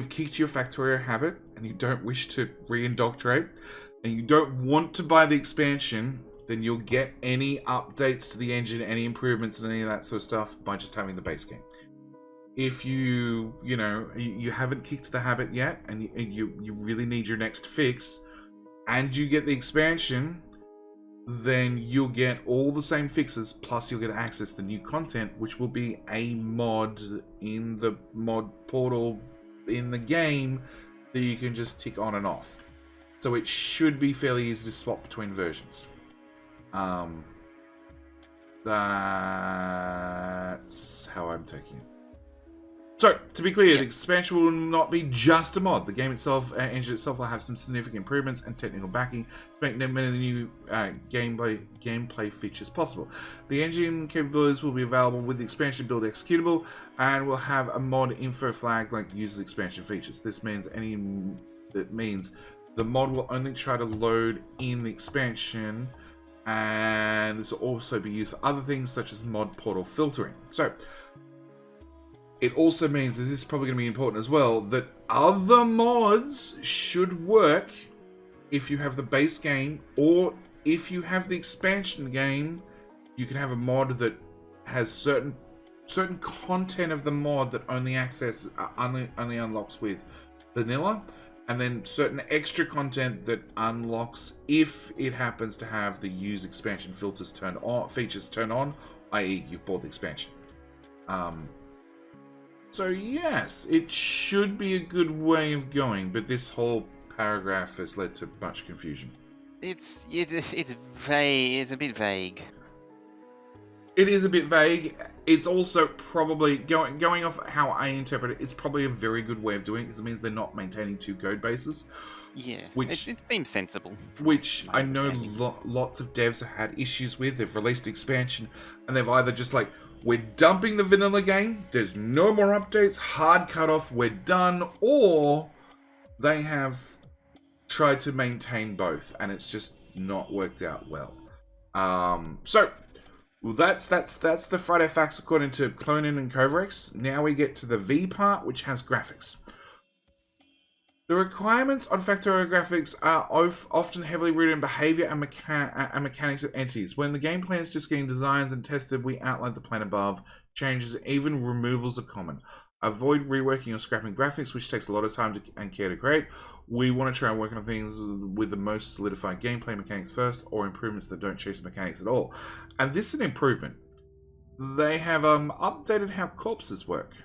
Speaker 1: kicked your Factorio habit, and you don't wish to re-indoctrinate, and you don't want to buy the expansion, then you'll get any updates to the engine, any improvements and any of that sort of stuff by just having the base game. If you haven't kicked the habit yet, and you really need your next fix, and you get the expansion, then you'll get all the same fixes, plus you'll get access to new content, which will be a mod in the mod portal in the game that you can just tick on and off. So it should be fairly easy to swap between versions. That's how I'm taking it. So, to be clear, the expansion will not be just a mod. The game itself, engine itself, will have some significant improvements and technical backing to make many of the new gameplay features possible. The engine capabilities will be available with the expansion build executable, and will have a mod info flag like uses expansion features. This means the mod will only try to load in the expansion, and this will also be used for other things such as mod portal filtering. So, it also means, and this is probably going to be important as well, that other mods should work if you have the base game, or if you have the expansion game, you can have a mod that has certain content of the mod that only unlocks with vanilla, and then certain extra content that unlocks if it happens to have the use expansion features turned on, i.e. you've bought the expansion. So yes, it should be a good way of going, but this whole paragraph has led to much confusion.
Speaker 2: It's vague. It's a bit vague.
Speaker 1: It is a bit vague. It's also probably going off how I interpret it. It's probably a very good way of doing it because it means they're not maintaining two code bases.
Speaker 2: Yeah,
Speaker 1: which
Speaker 2: it seems sensible.
Speaker 1: Which I know lots of devs have had issues with. They've released expansion, and they've either just like, we're dumping the vanilla game, there's no more updates, hard cut off, we're done, or they have tried to maintain both, and it's just not worked out well. So that's the Friday Facts according to Clonin and Kovarex. Now we get to the V part, which has graphics. The requirements on Factorio graphics are often heavily rooted in behavior and mechanics of entities. When the game plan is just getting designs and tested, we outline the plan above. Changes, even removals are common. Avoid reworking or scrapping graphics, which takes a lot of time and care to create. We want to try working on things with the most solidified gameplay mechanics first, or improvements that don't chase mechanics at all. And this is an improvement. They have updated how corpses work.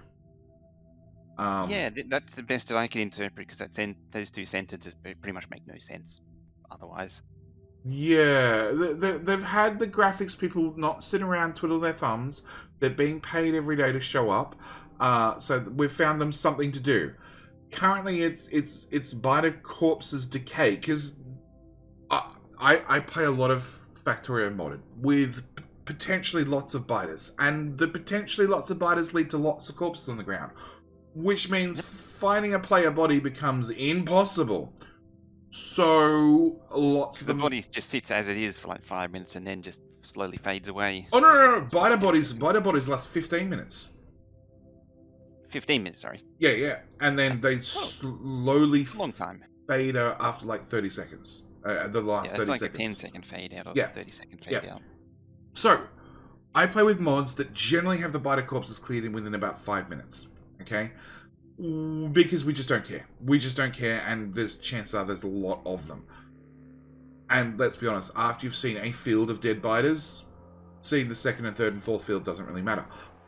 Speaker 2: Yeah, that's the best that I can interpret, because those two sentences pretty much make no sense otherwise.
Speaker 1: Yeah, they've had the graphics people not sit around twiddle their thumbs. They're being paid every day to show up. So we've found them something to do. Currently, it's biter corpses decay, because I play a lot of Factorio modded with potentially lots of biters, and the potentially lots of biters lead to lots of corpses on the ground, which means finding a player body becomes impossible. So lots of
Speaker 2: the body just sits as it is for like 5 minutes and then just slowly fades away.
Speaker 1: Oh no! Biter bodies last 15 minutes.
Speaker 2: 15 minutes, sorry.
Speaker 1: Yeah, and then they slowly
Speaker 2: it's a long time.
Speaker 1: Fade out after like 30 seconds. The last 30
Speaker 2: like
Speaker 1: seconds.
Speaker 2: A 10-second fade out or 30-second fade out.
Speaker 1: So I play with mods that generally have the biter corpses cleared in within about 5 minutes. Okay, because we just don't care. We just don't care, and there's chances are there's a lot of them. And let's be honest, after you've seen a field of dead biters, seeing the second and third and fourth field doesn't really matter.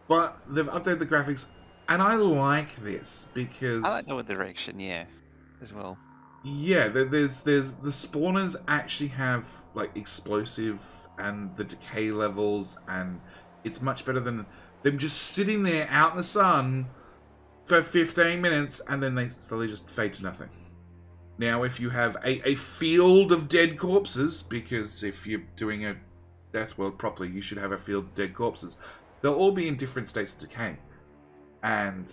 Speaker 1: But they've updated the graphics, and I like this because
Speaker 2: I like the direction, yeah, as well.
Speaker 1: Yeah, there's the spawners actually have like explosive and the decay levels, and it's much better than them just sitting there out in the sun for 15 minutes and then they slowly just fade to nothing. Now, if you have a field of dead corpses, because if you're doing a death world properly, you should have a field of dead corpses. They'll all be in different states of decay. And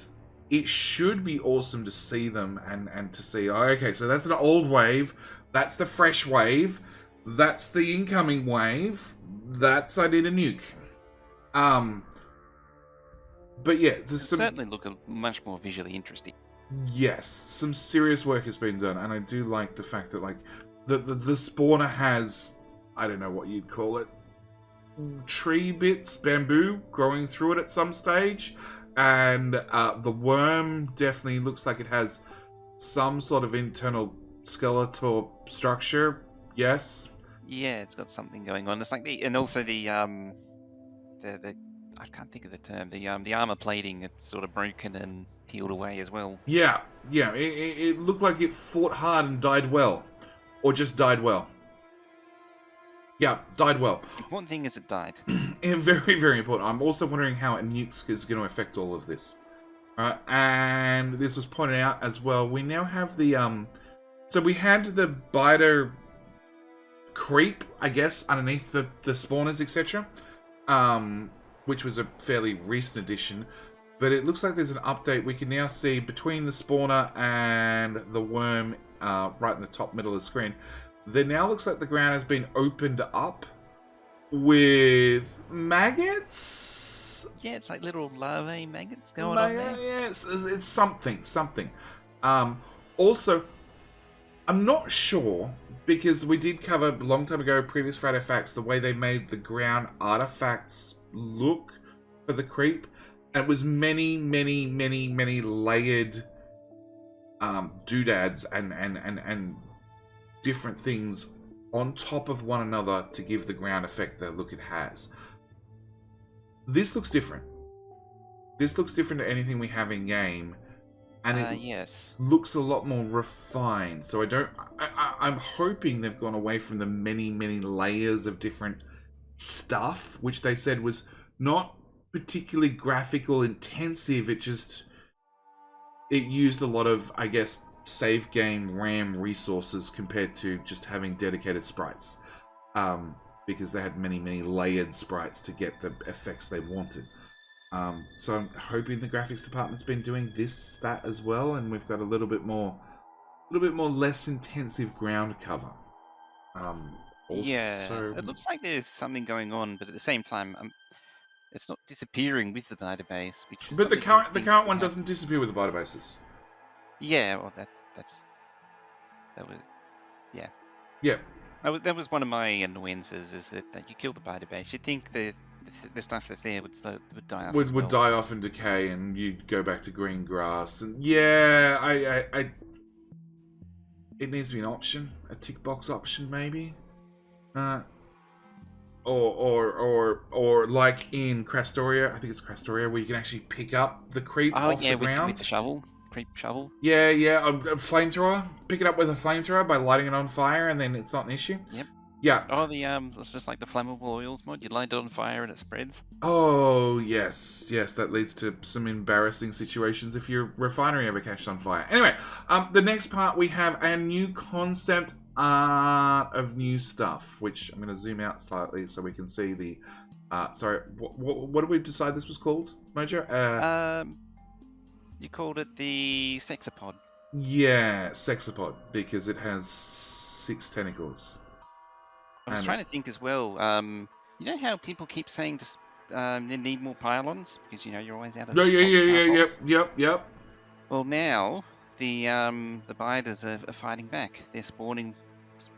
Speaker 1: it should be awesome to see them and to see, oh, okay, so that's an old wave, that's the fresh wave, that's the incoming wave, that's I need a nuke. But yeah, there's some...
Speaker 2: certainly look much more visually interesting.
Speaker 1: Yes, some serious work has been done, and I do like the fact that like the spawner has, I don't know what you'd call it, tree bits, bamboo growing through it at some stage, and the worm definitely looks like it has some sort of internal skeletal structure. Yes.
Speaker 2: Yeah, it's got something going on. It's like and also the I can't think of the term. The armor plating, it's sort of broken and peeled away as well.
Speaker 1: Yeah. It looked like it fought hard and died well, or just died well. Yeah, died well.
Speaker 2: Important thing is it died.
Speaker 1: Very, very important. I'm also wondering how a nuke is going to affect all of this. And this was pointed out as well. We now have the so we had the biter creep, I guess, underneath the spawners, etc. Which was a fairly recent addition. But it looks like there's an update. We can now see between the spawner and the worm, right in the top middle of the screen. There now looks like the ground has been opened up with maggots.
Speaker 2: Yeah, it's like little larvae maggots going on there.
Speaker 1: Yeah, it's something. Also, I'm not sure, because we did cover a long time ago, previous Friday Facts, the way they made the ground artifacts look for the creep. And it was many layered doodads and different things on top of one another to give the ground effect the look it has. This looks different. This looks different to anything we have in game, and it looks a lot more refined. So I'm hoping they've gone away from the many layers of different stuff, which they said was not particularly graphical intensive. It used a lot of, I guess, save game RAM resources compared to just having dedicated sprites, because they had many layered sprites to get the effects they wanted. So I'm hoping the graphics department's been doing that as well, and we've got a little bit more less intensive ground cover.
Speaker 2: Yeah, it looks like there's something going on, but at the same time, it's not disappearing with the database.
Speaker 1: But the current one doesn't disappear with the databases.
Speaker 2: Yeah, well, that was, yeah.
Speaker 1: Yeah.
Speaker 2: That was one of my annoyances, is that you kill the database. You'd think the stuff that's there would die off.
Speaker 1: Would die off and decay, and you'd go back to green grass. And yeah, I it needs to be an option, a tick box option, maybe. Or like in Crastoria, I think it's Crastoria, where you can actually pick up the creep off the ground.
Speaker 2: With the shovel. Creep shovel.
Speaker 1: Yeah, a flamethrower. Pick it up with a flamethrower by lighting it on fire, and then it's not an issue.
Speaker 2: Yep.
Speaker 1: Yeah.
Speaker 2: Oh, it's just like the flammable oils mod. You light it on fire and it spreads.
Speaker 1: Oh, yes. That leads to some embarrassing situations if your refinery ever catches on fire. Anyway, the next part, we have a new concept art of new stuff, which I'm going to zoom out slightly so we can see the... sorry, what did we decide this was called, Mojo?
Speaker 2: You called it the Sexapod.
Speaker 1: Yeah, Sexapod, because it has 6 tentacles.
Speaker 2: I was trying to think as well. You know how people keep saying they need more pylons because you're always out of.
Speaker 1: Yep.
Speaker 2: Well, now the biters are fighting back. They're spawning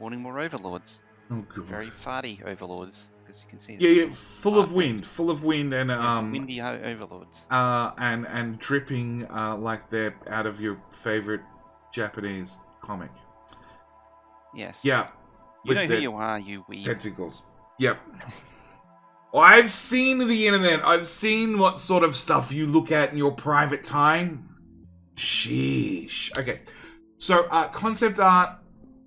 Speaker 2: more overlords.
Speaker 1: Oh god.
Speaker 2: Very farty overlords, because you can see.
Speaker 1: Yeah, full of wind and
Speaker 2: windy overlords.
Speaker 1: And dripping like they're out of your favorite Japanese comic.
Speaker 2: Yes.
Speaker 1: Yeah.
Speaker 2: You know who you are, you weeb.
Speaker 1: Tentacles. Yep. I've seen the internet. I've seen what sort of stuff you look at in your private time. Sheesh. Okay. So, concept art.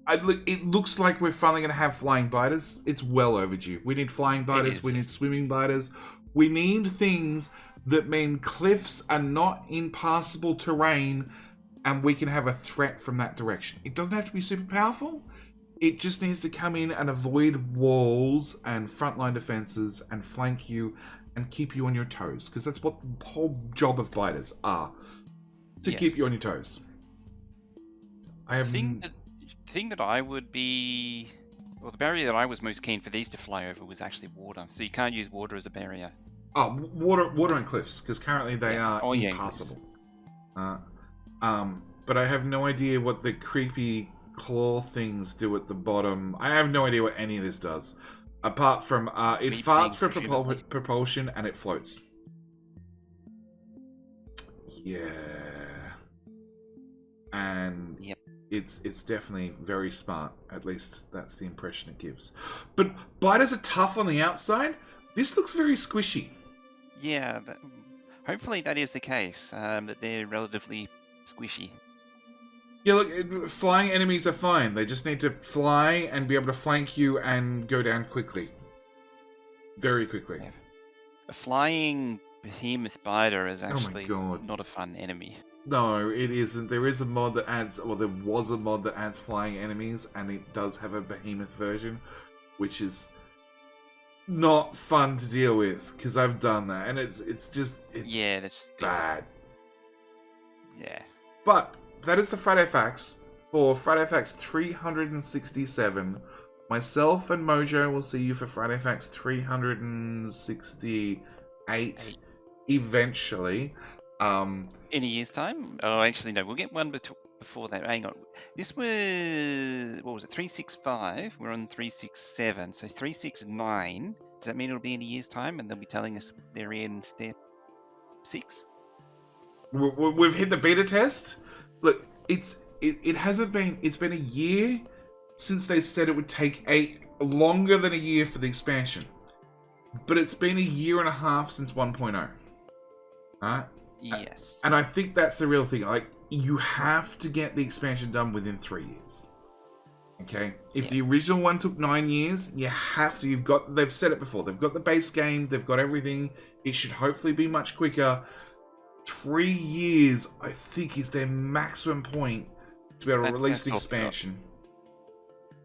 Speaker 1: It looks like we're finally going to have flying biters. It's well overdue. We need flying biters. We need swimming biters. We need things that mean cliffs are not impassable terrain, and we can have a threat from that direction. It doesn't have to be super powerful. It just needs to come in and avoid walls and frontline defenses and flank you and keep you on your toes. Because that's what the whole job of biters are. To keep you on your toes.
Speaker 2: The thing that I would be... Well, the barrier that I was most keen for these to fly over was actually water. So you can't use water as a barrier.
Speaker 1: Oh, water and cliffs. Because currently they are impassable. But I have no idea what the creepy claw things do at the bottom. I have no idea what any of this does. Apart from, it farts for propulsion and it floats. Yeah. And it's definitely very smart. At least that's the impression it gives. But biters are tough on the outside. This looks very squishy.
Speaker 2: Yeah, but hopefully that is the case. That they're relatively squishy.
Speaker 1: Yeah, look, flying enemies are fine. They just need to fly and be able to flank you and go down quickly. Very quickly.
Speaker 2: Yeah. A flying behemoth biter is actually not a fun enemy.
Speaker 1: No, it isn't. There is a mod that adds, well, there was a mod that adds flying enemies, and it does have a behemoth version, which is not fun to deal with, because I've done that, and it's
Speaker 2: that's
Speaker 1: bad.
Speaker 2: Yeah.
Speaker 1: But that is the Friday Facts for Friday Facts 367. Myself and Mojo will see you for Friday Facts 368 eventually.
Speaker 2: In a year's time? Oh, actually, no. We'll get one before that. Hang on. This was... What was it? 365. We're on 367. So 369. Does that mean it'll be in a year's time? And they'll be telling us they're in step 6?
Speaker 1: We've hit the beta test. Look, it hasn't been... It's been a year since they said it would take longer than a year for the expansion. But it's been a year and a half since 1.0. Alright?
Speaker 2: Yes.
Speaker 1: And I think that's the real thing. Like, you have to get the expansion done within 3 years. Okay? If the original one took 9 years, you have to. They've said it before. They've got the base game. They've got everything. It should hopefully be much quicker. 3 years, I think, is their maximum point to be able to release the expansion.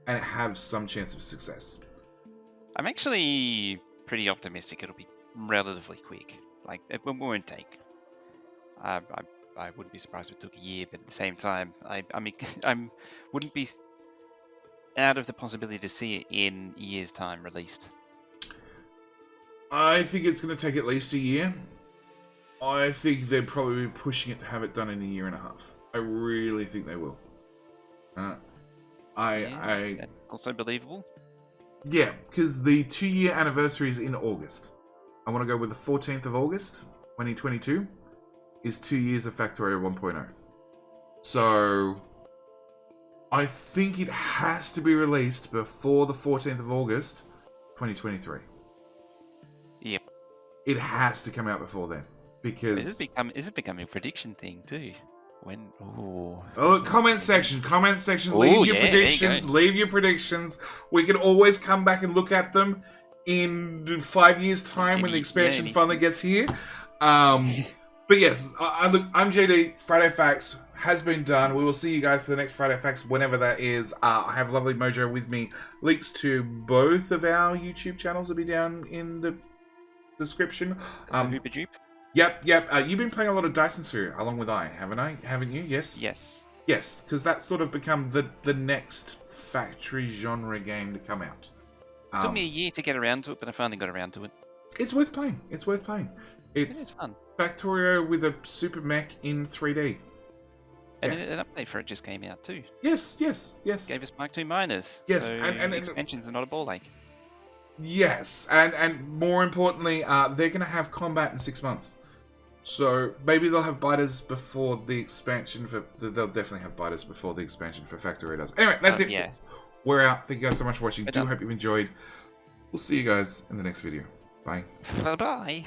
Speaker 1: And have some chance of success.
Speaker 2: I'm actually pretty optimistic it'll be relatively quick. Like, it won't take... I wouldn't be surprised if it took a year, but at the same time, I wouldn't be out of the possibility to see it in a year's time released.
Speaker 1: I think it's going to take at least a year. I think they're probably pushing it to have it done in a year and a half. I really think they will.
Speaker 2: That's also believable.
Speaker 1: Yeah, because the 2-year anniversary is in August. I want to go with the 14th of August, 2022. Is 2 years of Factorio 1.0. So, I think it has to be released before the 14th of August, 2023.
Speaker 2: Yep.
Speaker 1: It has to come out before then. Because...
Speaker 2: Is it becoming a prediction thing too? When...
Speaker 1: Oh, comment section. Leave your predictions. Leave your predictions. We can always come back and look at them in 5 years' time when the expansion finally gets here. But yes, look, I'm JD. Friday Facts has been done. We will see you guys for the next Friday Facts, whenever that is. I have lovely Mojo with me. Links to both of our YouTube channels will be down in the description. Yep. You've been playing a lot of Dyson Sphere along with haven't you? Yes? Yes, because that's sort of become the next factory genre game to come out.
Speaker 2: It took me a year to get around to it, but I finally got around to it.
Speaker 1: It's worth playing. It's
Speaker 2: fun.
Speaker 1: Factorio with a super mech in 3D.
Speaker 2: And an update for it just came out too.
Speaker 1: Yes. Gave
Speaker 2: us Mark II miners.
Speaker 1: Yes,
Speaker 2: so
Speaker 1: and
Speaker 2: expansions are not a ball ache.
Speaker 1: Yes, and more importantly, they're going to have combat in 6 months. So maybe they'll have biters before the expansion they'll definitely have biters before the expansion for Factorio does. Anyway, that's it.
Speaker 2: Yeah.
Speaker 1: We're out. Thank you guys so much for watching. Hope you've enjoyed. We'll see you guys in the next video. Bye.
Speaker 2: Bye-bye.